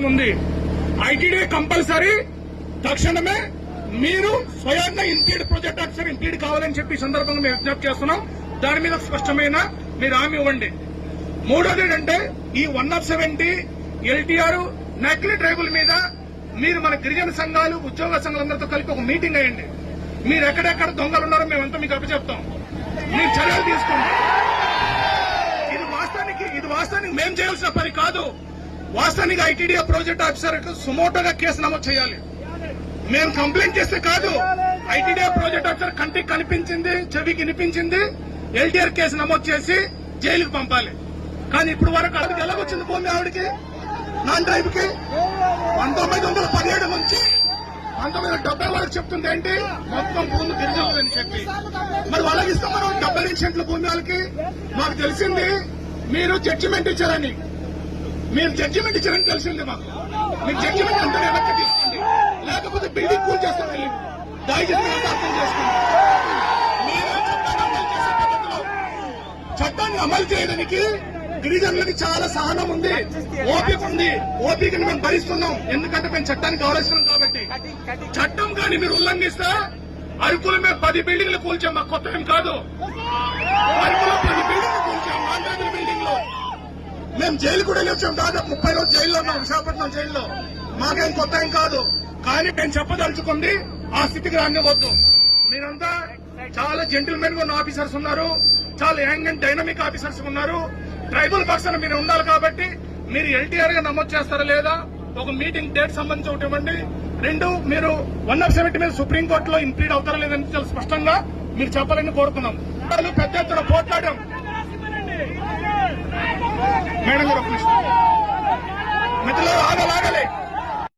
అవసరం ఉంది. ITD compulsory తక్షణమే మీరు స్వయంగా ఇంప్లీడ్ ప్రాజెక్ట్ ఆఫీసర్ ఇంప్లీడ్ కావాలని చెప్పి సందర్భంగా మేము విజ్ఞప్తి చేస్తున్నాం. దాని మీద స్పష్టమైన మీరు హామీ ఇవ్వండి. మూడోది ఏంటంటే ఈ 170 ఎల్టీఆర్ నకిలీ ట్రైబుల్ మీద మీరు మన గిరిజన సంఘాలు ఉద్యోగ సంఘాలందరితో కలిపి ఒక మీటింగ్ అయ్యండి. మీరు ఎక్కడెక్కడ దొంగలు ఉన్నారో మేమంతా మీకు అప్పచెప్తాం. మీరు చర్యలు తీసుకోండి. ఇది వాస్తవానికి మేము చేయాల్సిన పని కాదు. వాస్తవానికి ఐటీడీ ప్రాజెక్ట్ ఆఫీసర్ సుమోటోగా కేసు నమోదు చేయాలి. మేము కంప్లైంట్ చేస్తే కాదు, ఐటీడీ ప్రాజెక్ట్ ఆఫీసర్ కంటికి కనిపించింది, చెవికి వినిపించింది, ఎల్టీఆర్ కేసు నమోదు చేసి జైలుకు పంపాలి. కానీ ఇప్పుడు వరకు ఆవిడకి ఎలాగొచ్చింది భూమి? ఆవిడకి నాన్ ట్రైబ్ కి 1917 నుంచి 1970 వరకు చెప్తుంది ఏంటి? మొత్తం భూమి గిరిజనులని చెప్పి. మరి వాళ్ళకి ఇస్తాం మనం 72 సెంట్ల భూమి. వాళ్ళకి మాకు తెలిసింది మీరు జడ్జిమెంట్ ఇచ్చారని. మీరు జడ్జిమెంట్ ఇచ్చారని తెలిసింది మాకు. మీరు జడ్జిమెంట్ అంతా వెనక్కి తీసుకోండి, లేకపోతే బిల్డింగ్ కూల్ చేస్తాం. వెళ్ళి దయచేసి అర్థం చేసుకోండి. మీరే చట్టాన్ని అమలు చేయడానికి గిరిజనులకి చాలా సహనం ఉంది, ఓపిక ఉంది. ఓపికను మేము భరిస్తున్నాం, ఎందుకంటే మేము చట్టానికి గౌరవిస్తున్నాం కాబట్టి. చట్టం కానీ మీరు ఉల్లంఘిస్తే అరకులు మేము 10 బిల్డింగ్లు కూల్చాం. మాకు కొత్త ఏం కాదు. అరకులో 10 బిల్డింగ్లు కూల్చాం, నాన్ బిల్డింగ్ లో. మేము జైలు కూడా వచ్చాం. దాదాపు 30 రోజులు జైల్లో ఉన్నాం, విశాఖపట్నం జైల్లో. మాకేం కొత్త ఏం కాదు. కానీ మేము చెప్పదలుచుకుంది ఆ స్థితికి రానివ్వద్దు. మీరంతా చాలా జెంటిల్మెన్ గా ఉన్న ఆఫీసర్స్ ఉన్నారు, చాలా యంగ్ అండ్ డైనమిక్ ఆఫీసర్స్ ఉన్నారు. ట్రైబల్ పర్సన్ మీరు ఉండాలి కాబట్టి మీరు ఎల్టీఆర్ గా నమోదు చేస్తారా లేదా? ఒక మీటింగ్ డేట్ సంబంధించి ఒకటి ఇవ్వండి. 2, మీరు 170 మీద సుప్రీంకోర్టులో ఇంప్లీడ్ అవుతారా లేదని చాలా స్పష్టంగా మీరు చెప్పాలని కోరుతున్నాం. పెద్ద ఎత్తున పోట్లాడాం. మేడం గారు ఒక నిమిషం, మిత్రులు ఆగలాగలే.